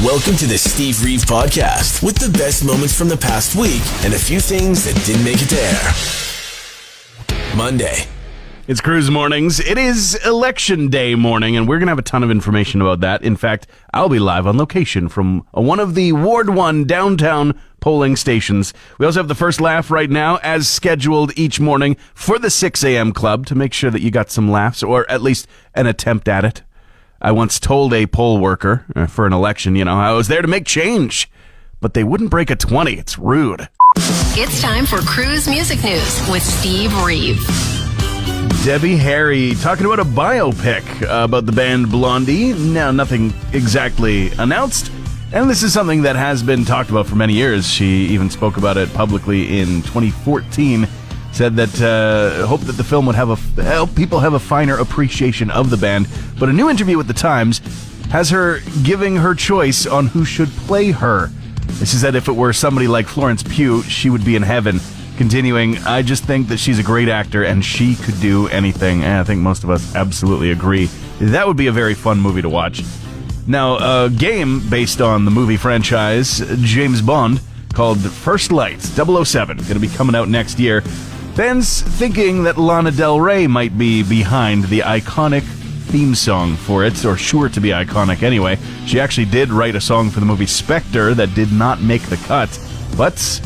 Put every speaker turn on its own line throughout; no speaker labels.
Welcome to the Steve Reeve Podcast with the best moments from the past week and a few things that didn't make it to air. Monday.
It's Cruz Mornings. It is Election Day morning, and we're going to have a ton of information about that. In fact, I'll be live on location from one of the Ward 1 downtown polling stations. We also have the first laugh right now, as scheduled each morning for the 6 a.m. club to make sure that you got some laughs, or at least an attempt at it. I once told a poll worker for an election, I was there to make change, but they wouldn't break a 20. It's rude.
It's time for Cruz Music News with Steve Reeve.
Debbie Harry talking about a biopic about the band Blondie. Now, nothing exactly announced, and this is something that has been talked about for many years. She even spoke about it publicly in 2014. Said that hoped that the film would help people have a finer appreciation of the band. But a new interview with The Times has her giving her choice on who should play her. She said if it were somebody like Florence Pugh, she would be in heaven. Continuing, I just think that she's a great actor and she could do anything. And I think most of us absolutely agree. That would be a very fun movie to watch. Now, a game based on the movie franchise James Bond called First Light 007, going to be coming out next year. Fans thinking that Lana Del Rey might be behind the iconic theme song for it, or sure to be iconic anyway. She actually did write a song for the movie Spectre that did not make the cut, but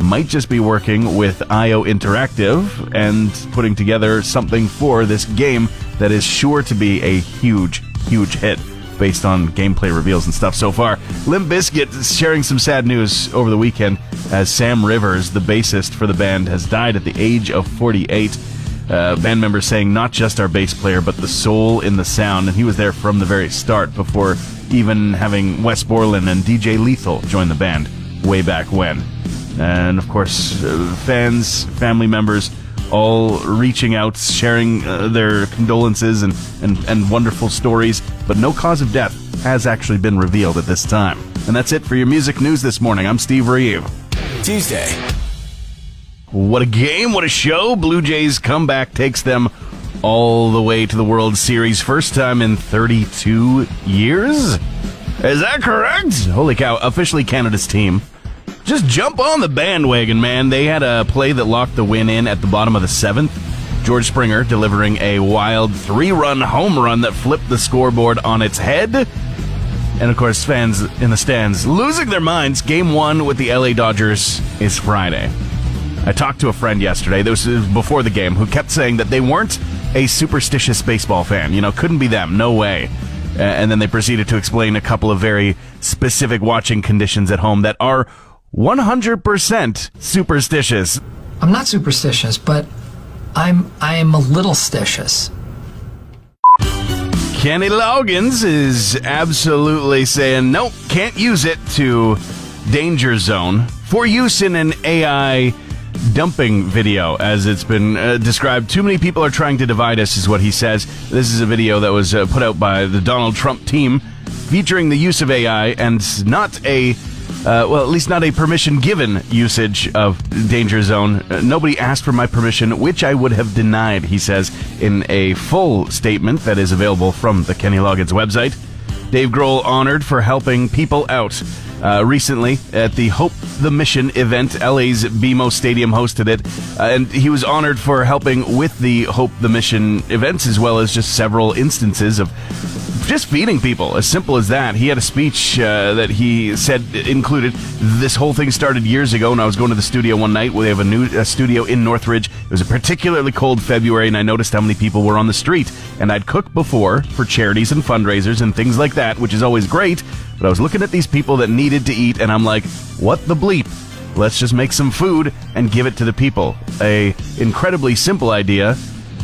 might just be working with IO Interactive and putting together something for this game that is sure to be a huge, huge hit based on gameplay reveals and stuff so far. Limp Bizkit is sharing some sad news over the weekend as Sam Rivers, the bassist for the band, has died at the age of 48. Band members saying not just our bass player, but the soul in the sound, and he was there from the very start before even having Wes Borland and DJ Lethal join the band way back when. And of course, fans, family members, all reaching out, sharing their condolences and wonderful stories, but no cause of death has actually been revealed at this time. And that's it for your music news this morning. I'm Steve Reeve.
Tuesday.
What a game, what a show. Blue Jays comeback takes them all the way to the World Series. First time in 32 years? Is that correct? Holy cow, officially Canada's team. Just jump on the bandwagon, man. They had a play that locked the win in at the bottom of the 7th. George Springer delivering a wild 3-run home run that flipped the scoreboard on its head. And, of course, fans in the stands losing their minds. Game 1 with the LA Dodgers is Friday. I talked to a friend yesterday, this was before the game, who kept saying that they weren't a superstitious baseball fan. Couldn't be them. No way. And then they proceeded to explain a couple of very specific watching conditions at home that are 100% superstitious.
I'm not superstitious, but I am a little stitious.
Kenny Loggins is absolutely saying, nope, can't use it to Danger Zone for use in an AI dumping video, as it's been described. Too many people are trying to divide us, is what he says. This is a video that was put out by the Donald Trump team featuring the use of AI and not a at least not a permission-given usage of Danger Zone. Nobody asked for my permission, which I would have denied, he says, in a full statement that is available from the Kenny Loggins website. Dave Grohl honored for helping people out. Recently, at the Hope the Mission event, LA's BMO Stadium hosted it, and he was honored for helping with the Hope the Mission events, as well as just several instances of just feeding people, as simple as that. He had a speech that he said included, this whole thing started years ago, and I was going to the studio one night where they have a new studio in Northridge. It was a particularly cold February, and I noticed how many people were on the street. And I'd cooked before for charities and fundraisers and things like that, which is always great, but I was looking at these people that needed to eat, and I'm like, what the bleep? Let's just make some food and give it to the people. A incredibly simple idea,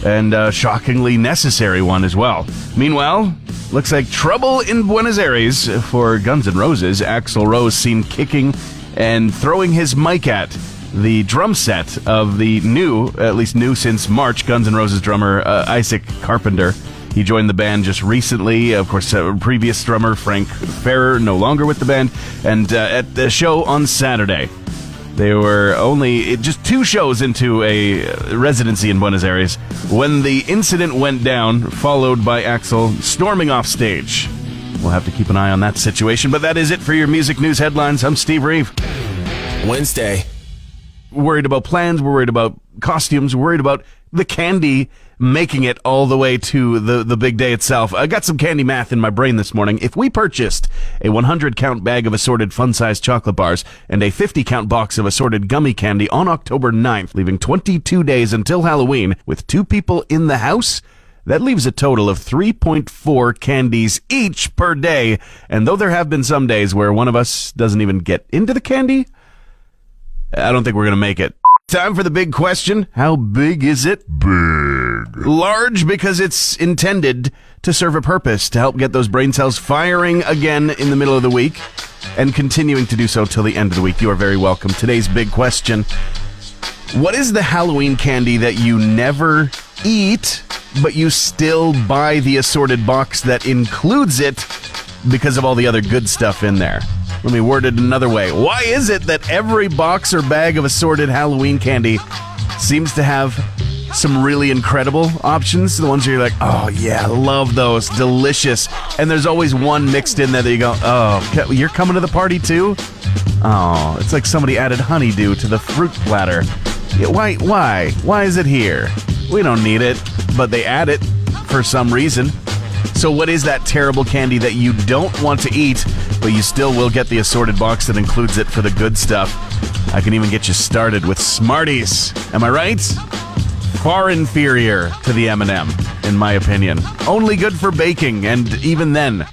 and a shockingly necessary one as well. Meanwhile, looks like trouble in Buenos Aires for Guns N' Roses. Axl Rose seen kicking and throwing his mic at the drum set of the new, at least new since March, Guns N' Roses drummer Isaac Carpenter. He joined the band just recently. Of course, previous drummer Frank Ferrer no longer with the band. And at the show on Saturday, they were only just 2 shows into a residency in Buenos Aires when the incident went down, followed by Axl storming off stage. we'll have to keep an eye on that situation. But that is it for your music news headlines. I'm Steve Reeve.
Wednesday.
We're worried about plans. We're worried about costumes. We're worried about the candy making it all the way to the big day itself. I got some candy math in my brain this morning. If we purchased a 100-count bag of assorted fun-sized chocolate bars and a 50-count box of assorted gummy candy on October 9th, leaving 22 days until Halloween with 2 people in the house, that leaves a total of 3.4 candies each per day. And though there have been some days where one of us doesn't even get into the candy, I don't think we're going to make it. Time for the big question. How big is it? Big. Large because it's intended to serve a purpose, to help get those brain cells firing again in the middle of the week and continuing to do so till the end of the week. You are very welcome. Today's big question. What is the Halloween candy that you never eat, but you still buy the assorted box that includes it because of all the other good stuff in there? Let me word it another way. Why is it that every box or bag of assorted Halloween candy seems to have some really incredible options? The ones where you're like, oh yeah, love those, delicious. And there's always one mixed in there that you go, oh, you're coming to the party too? Oh, it's like somebody added honeydew to the fruit platter. Yeah, why is it here? We don't need it, but they add it for some reason. So what is that terrible candy that you don't want to eat, but you still will get the assorted box that includes it for the good stuff? I can even get you started with Smarties. Am I right? Far inferior to the M&M, in my opinion. Only good for baking, and even then,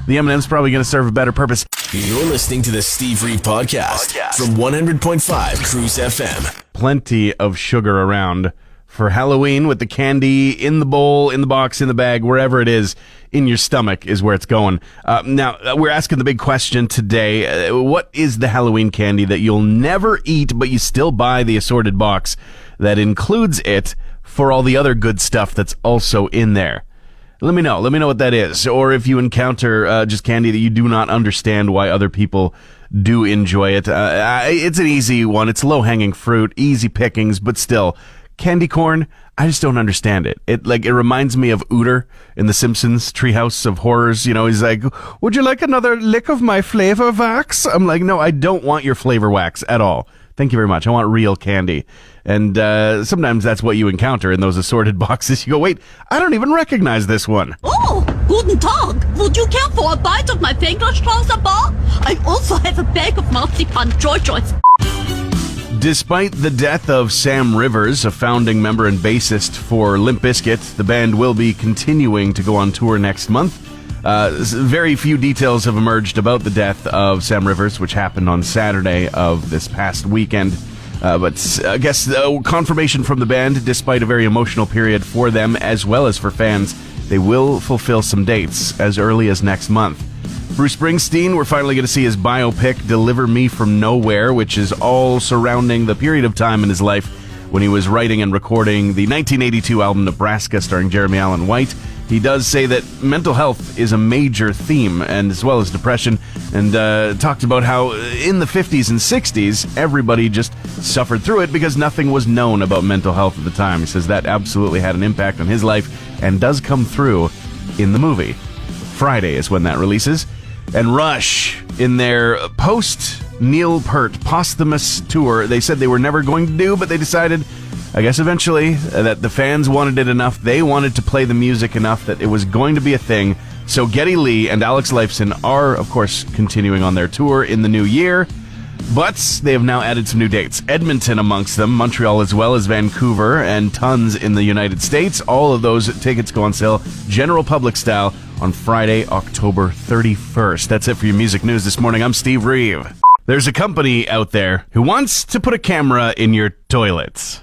the M&M's probably going to serve a better purpose.
You're listening to the Steve Reeve Podcast from 100.5 Cruz FM.
Plenty of sugar around for Halloween, with the candy in the bowl, in the box, in the bag, wherever it is, in your stomach is where it's going. Now, we're asking the big question today. What is the Halloween candy that you'll never eat, but you still buy the assorted box that includes it for all the other good stuff that's also in there? Let me know. Let me know what that is. Or if you encounter just candy that you do not understand why other people do enjoy it. It's an easy one. It's low-hanging fruit, easy pickings, but still, candy corn, I just don't understand it. It reminds me of Ooter in The Simpsons Treehouse of Horrors. You know, he's like, would you like another lick of my flavor wax? I'm like, no, I don't want your flavor wax at all. Thank you very much. I want real candy. And sometimes that's what you encounter in those assorted boxes. You go, wait, I don't even recognize this one.
Oh, guten Tag. Would you care for a bite of my Fingerstraße bar? I also have a bag of marzipan Joy-Joys.
Despite the death of Sam Rivers, a founding member and bassist for Limp Bizkit, the band will be continuing to go on tour next month. Very few details have emerged about the death of Sam Rivers, which happened on Saturday of this past weekend. But I guess confirmation from the band, despite a very emotional period for them as well as for fans, they will fulfill some dates as early as next month. Bruce Springsteen, we're finally going to see his biopic, Deliver Me From Nowhere, which is all surrounding the period of time in his life when he was writing and recording the 1982 album Nebraska starring Jeremy Allen White. He does say that mental health is a major theme, and as well as depression, and talked about how in the 50s and 60s, everybody just suffered through it because nothing was known about mental health at the time. He says that absolutely had an impact on his life and does come through in the movie. Friday is when that releases. And Rush, in their post-Neil Peart posthumous tour, they said they were never going to do, but they decided, I guess eventually, that the fans wanted it enough, they wanted to play the music enough that it was going to be a thing. So Geddy Lee and Alex Lifeson are, of course, continuing on their tour in the new year, but they have now added some new dates. Edmonton amongst them, Montreal as well as Vancouver, and tons in the United States. All of those tickets go on sale, general public style, on Friday, October 31st. That's it for your music news this morning. I'm Steve Reeve. There's a company out there who wants to put a camera in your toilets.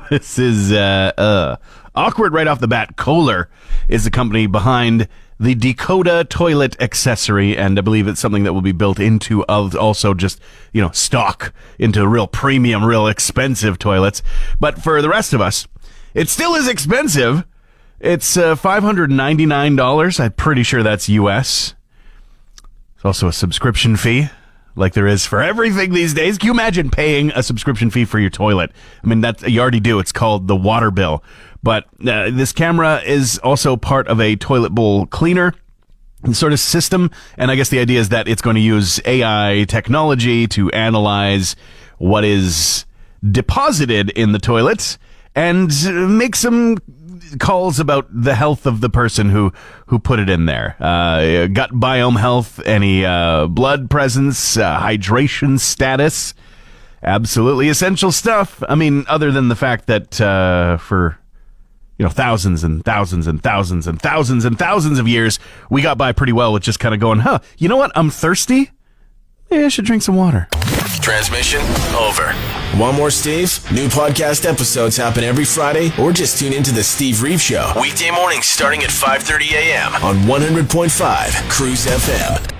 This is awkward right off the bat. Kohler is the company behind the Dakota toilet accessory, and I believe it's something that will be built into also just, stock into real premium, real expensive toilets. But for the rest of us, it still is expensive. It's $599. I'm pretty sure that's US. There's also a subscription fee, like there is for everything these days. Can you imagine paying a subscription fee for your toilet? I mean, you already do. It's called the water bill. But this camera is also part of a toilet bowl cleaner. sort of system. And I guess the idea is that it's going to use AI technology to analyze what is deposited in the toilets and make some calls about the health of the person who put it in there. Gut biome health, any blood presence, hydration status. Absolutely essential stuff. I mean, other than the fact that for thousands and thousands and thousands and thousands and thousands of years, we got by pretty well with just kind of going, you know what? I'm thirsty. Maybe I should drink some water.
Transmission over. Want more Steve? New podcast episodes happen every Friday, or just tune into the Steve Reeve Show. Weekday mornings starting at 5:30 a.m. on 100.5 Cruz FM.